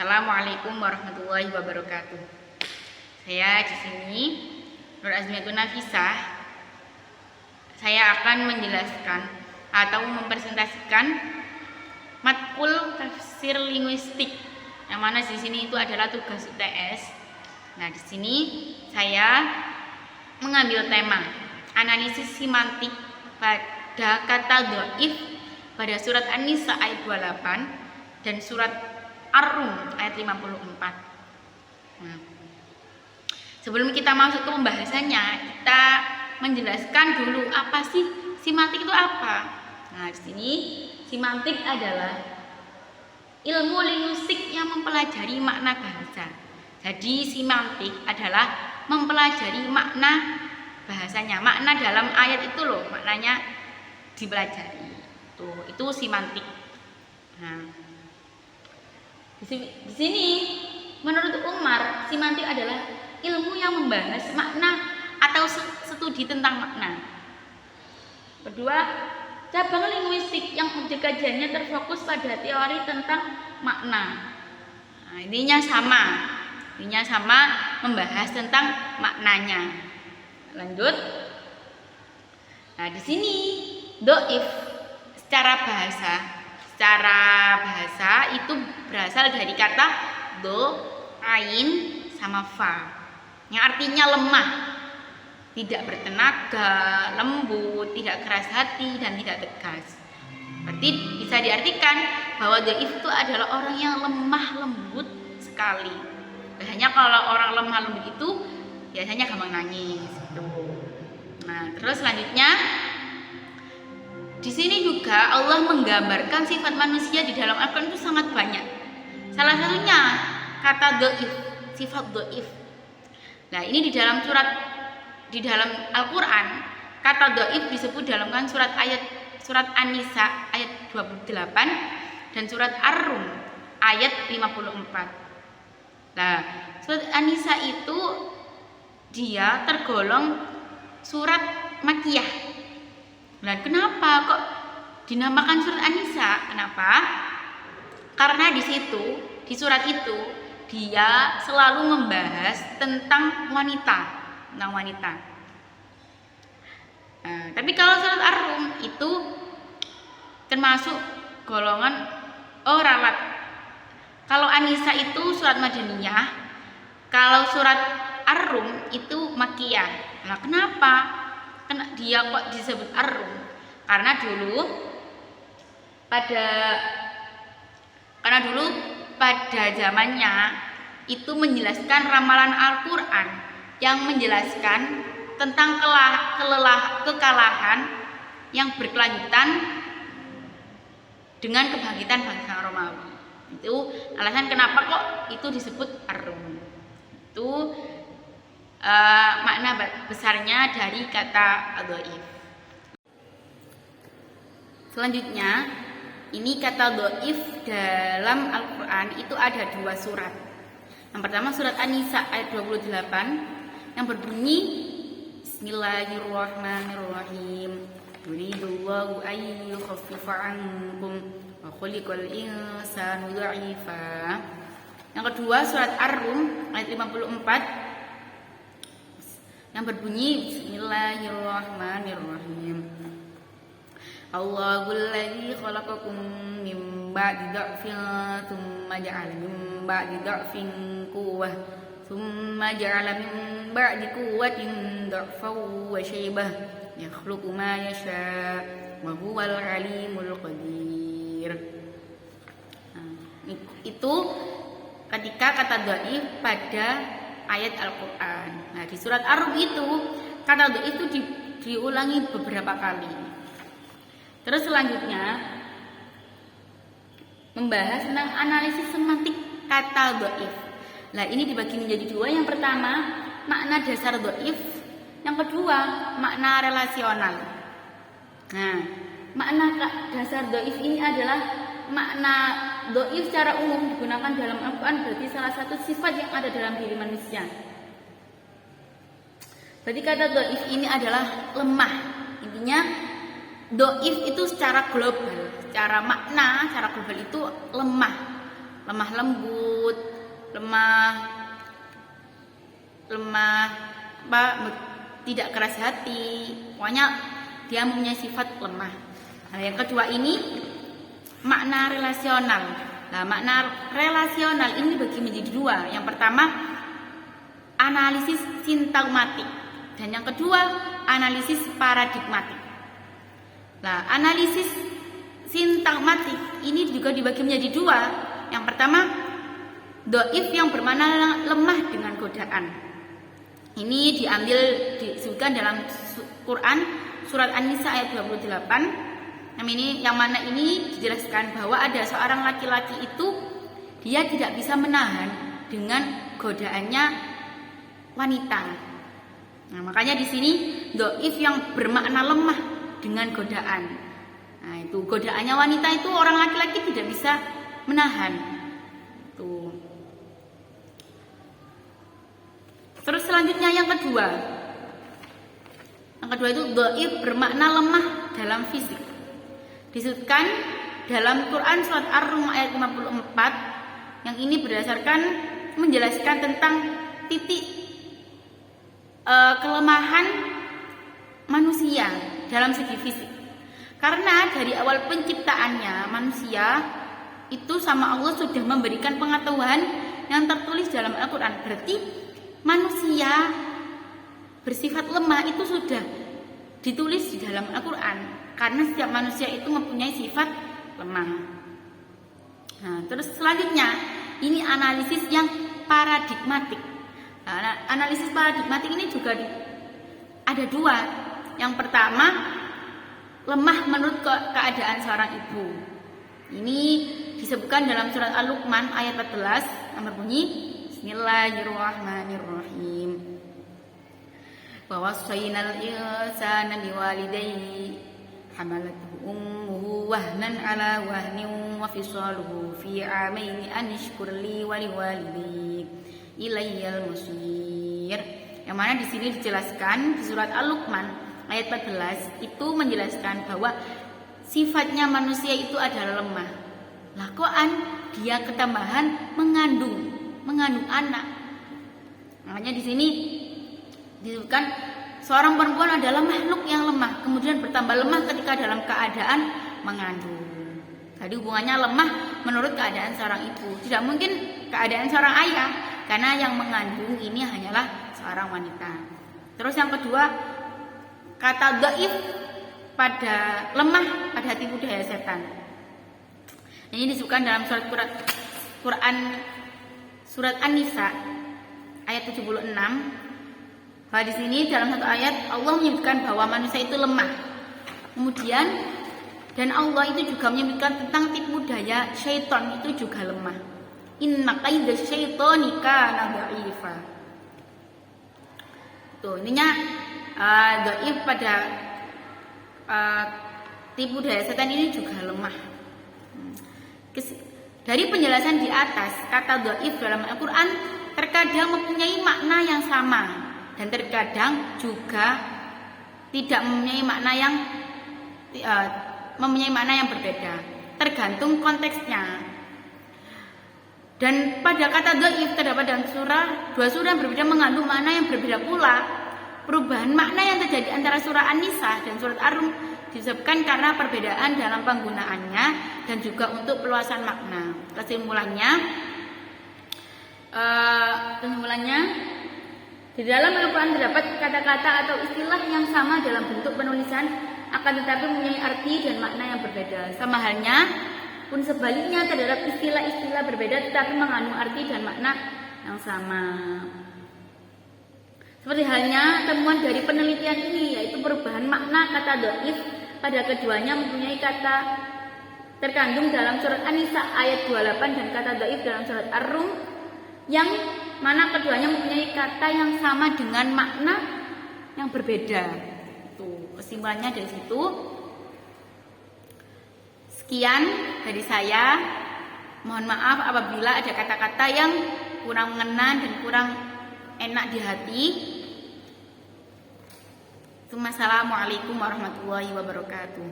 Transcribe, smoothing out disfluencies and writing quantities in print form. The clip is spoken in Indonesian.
Assalamualaikum warahmatullahi wabarakatuh. Saya di sini Nur Azmiatun Nafisah. Saya akan menjelaskan atau mempresentasikan matkul tafsir linguistik, yang mana di sini itu adalah tugas UTS. Nah, di sini saya mengambil tema analisis semantik pada kata dhaif pada surat An-Nisa ayat 28 dan surat Ar-Rum ayat 54. Nah, sebelum kita masuk ke pembahasannya, kita menjelaskan dulu apa sih semantik itu apa. Nah, di sini semantik adalah ilmu linguistik yang mempelajari makna bahasa. Jadi semantik adalah mempelajari makna bahasanya. Makna dalam ayat itu loh, maknanya dipelajari. Itu semantik. Nah, di sini menurut Umar, semantik adalah ilmu yang membahas makna atau studi tentang makna. Kedua, cabang linguistik yang objek kajiannya terfokus pada teori tentang makna. Nah, intinya sama membahas tentang maknanya. Lanjut. Nah, di sini dhaif secara bahasa itu berasal dari kata do, ain, sama fa, yang artinya lemah, tidak bertenaga, lembut, tidak keras hati, dan tidak tegas. Berarti bisa diartikan bahwa dhaif itu adalah orang yang lemah lembut sekali. Biasanya kalau orang lemah lembut itu biasanya gampang nangis gitu. Nah, terus selanjutnya di sini juga Allah menggambarkan sifat manusia di dalam Al-Quran itu sangat banyak. Salah satunya kata dhaif, sifat dhaif. Nah, ini di dalam Al-Quran kata dhaif disebut dalam kan surat An-Nisa ayat 28 dan surat Ar-Rum ayat 54. Nah, surat An-Nisa itu dia tergolong surat Makkiyah. Nah, kenapa kok dinamakan surat An-Nisa? Kenapa? Karena di surat itu dia selalu membahas tentang wanita. Nah, tapi kalau surat Ar-Rum itu termasuk golongan ralat. Kalau An-Nisa itu surat Madaniyah, kalau surat Ar-Rum itu Makkiyah. Nah, kenapa dia kok disebut Ar-Rum? Karena dulu pada zamannya itu menjelaskan ramalan Al-Quran yang menjelaskan tentang kekalahan yang berkelanjutan dengan kebangkitan bangsa Romawi. Itu alasan kenapa kok itu disebut Ar-Rum. Itu makna besarnya dari kata dhaif. Selanjutnya, ini kata dhaif dalam Al-Quran itu ada 2 surat. Yang pertama surat An-Nisa ayat 28 yang berbunyi Bismillahirrahmanirrahim. Yuridullahu an yukhaffifa 'ankum wa khuliqal insanu dha'ifa. Yang kedua surat Ar-Rum ayat 54 yang berbunyi Bismillahirrahmanirrahim. Allahul ladzi khalaqakum min ba'di dha'fin tsumma ja'ala min ba'di dha'fin quwwah tsumma ja'ala min ba'di quwwatin dha'fan wa shaybah yakhluqu ma yasha' wa huwal 'alimul qadir. Itu ketika kata dhaif pada ayat Al-Quran. Nah, di surat Ar-Rum itu kata dhaif itu diulangi beberapa kali. Terus selanjutnya membahas tentang analisis semantik kata dhaif. Nah, ini dibagi menjadi 2. Yang pertama makna dasar dhaif, yang kedua makna relasional. Nah, makna dasar dhaif ini adalah makna dhaif secara umum digunakan dalam Al-Quran, berarti salah satu sifat yang ada dalam diri manusia. Berarti kata dhaif ini adalah lemah. Intinya dhaif itu secara global, secara makna, secara global itu lemah. lemah lembut, tidak keras hati. Pokoknya dia mempunyai sifat lemah. Nah, yang kedua ini makna relasional. Nah, makna relasional ini dibagi menjadi dua. Yang pertama analisis sintagmatik dan yang kedua analisis paradigmatik. Nah, analisis sintagmatik ini juga dibagi menjadi dua. Yang pertama dhaif yang bermakna lemah dengan godaan. Ini disebutkan dalam Quran surat An-Nisa ayat 28. Yang mana ini dijelaskan bahwa ada seorang laki-laki itu dia tidak bisa menahan dengan godaannya wanita. Nah, makanya di sini dhaif yang bermakna lemah dengan godaan. Nah, itu godaannya wanita itu orang laki-laki tidak bisa menahan. Tuh. Terus selanjutnya yang kedua. Yang kedua itu dhaif bermakna lemah dalam fisik. Disebutkan dalam Quran surat Ar-Rum ayat 54 yang ini berdasarkan menjelaskan tentang titik kelemahan manusia dalam segi fisik. Karena dari awal penciptaannya manusia itu sama Allah sudah memberikan pengetahuan yang tertulis dalam Al-Quran. Berarti manusia bersifat lemah itu sudah ditulis di dalam Al-Quran. Karena setiap manusia itu mempunyai sifat lemah. Nah, terus selanjutnya ini analisis yang paradigmatik. Nah, analisis paradigmatik ini juga ada dua. Yang pertama lemah menurut keadaan seorang ibu. Ini disebutkan dalam surat Al-Luqman ayat 14 yang berbunyi Bismillahirrahmanirrahim. Wa wassaynal insana biwalidayhi hamalathu ummuhu wahnan ala wahnin wa fisaluhu fi 'amaini an ishkur li wa liwalidayk ilayyal masir. Yang mana di sini dijelaskan di surat Al-Luqman ayat 14 itu menjelaskan bahwa sifatnya manusia itu adalah lemah. Lakukan dia ketambahan mengandung anak. Makanya di sini disebutkan seorang perempuan adalah makhluk yang lemah, kemudian bertambah lemah ketika dalam keadaan mengandung. Jadi hubungannya lemah menurut keadaan seorang ibu. Tidak mungkin keadaan seorang ayah, karena yang mengandung ini hanyalah seorang wanita. Terus yang kedua, kata dhaif pada lemah pada tipu daya setan. Ini disebutkan dalam Quran surat An-Nisa ayat 76. Bahwa di sini dalam satu ayat Allah menyebutkan bahwa manusia itu lemah. Kemudian dan Allah itu juga menyebutkan tentang tipu daya syaitan itu juga lemah. Inna kaida syaitani kana dha'ifa. Tuh, ininya dhaif pada tipu daya setan ini juga lemah. Dari penjelasan di atas, kata dhaif dalam Al-Quran terkadang mempunyai makna yang sama dan terkadang juga tidak mempunyai makna yang berbeda, tergantung konteksnya. Dan pada kata dhaif terdapat dalam dua surah yang berbeda mengandung makna yang berbeda pula. Perubahan makna yang terjadi antara surah An-Nisa dan surat Ar-Rum disebabkan karena perbedaan dalam penggunaannya dan juga untuk peluasan makna. Kesimpulannya di dalam Al-Quran terdapat kata-kata atau istilah yang sama dalam bentuk penulisan, akan tetapi mempunyai arti dan makna yang berbeda. Sama halnya pun sebaliknya terdapat istilah-istilah berbeda tetapi mengandung arti dan makna yang sama. Seperti halnya temuan dari penelitian ini, yaitu perubahan makna kata dhaif pada keduanya mempunyai kata terkandung dalam surat An-Nisa ayat 28 dan kata dhaif dalam surat Ar-Rum yang mana keduanya mempunyai kata yang sama dengan makna yang berbeda. Tuh, kesimpulannya dari situ. Sekian dari saya. Mohon maaf apabila ada kata-kata yang kurang mengena dan kurang enak di hati. Assalamualaikum warahmatullahi wabarakatuh.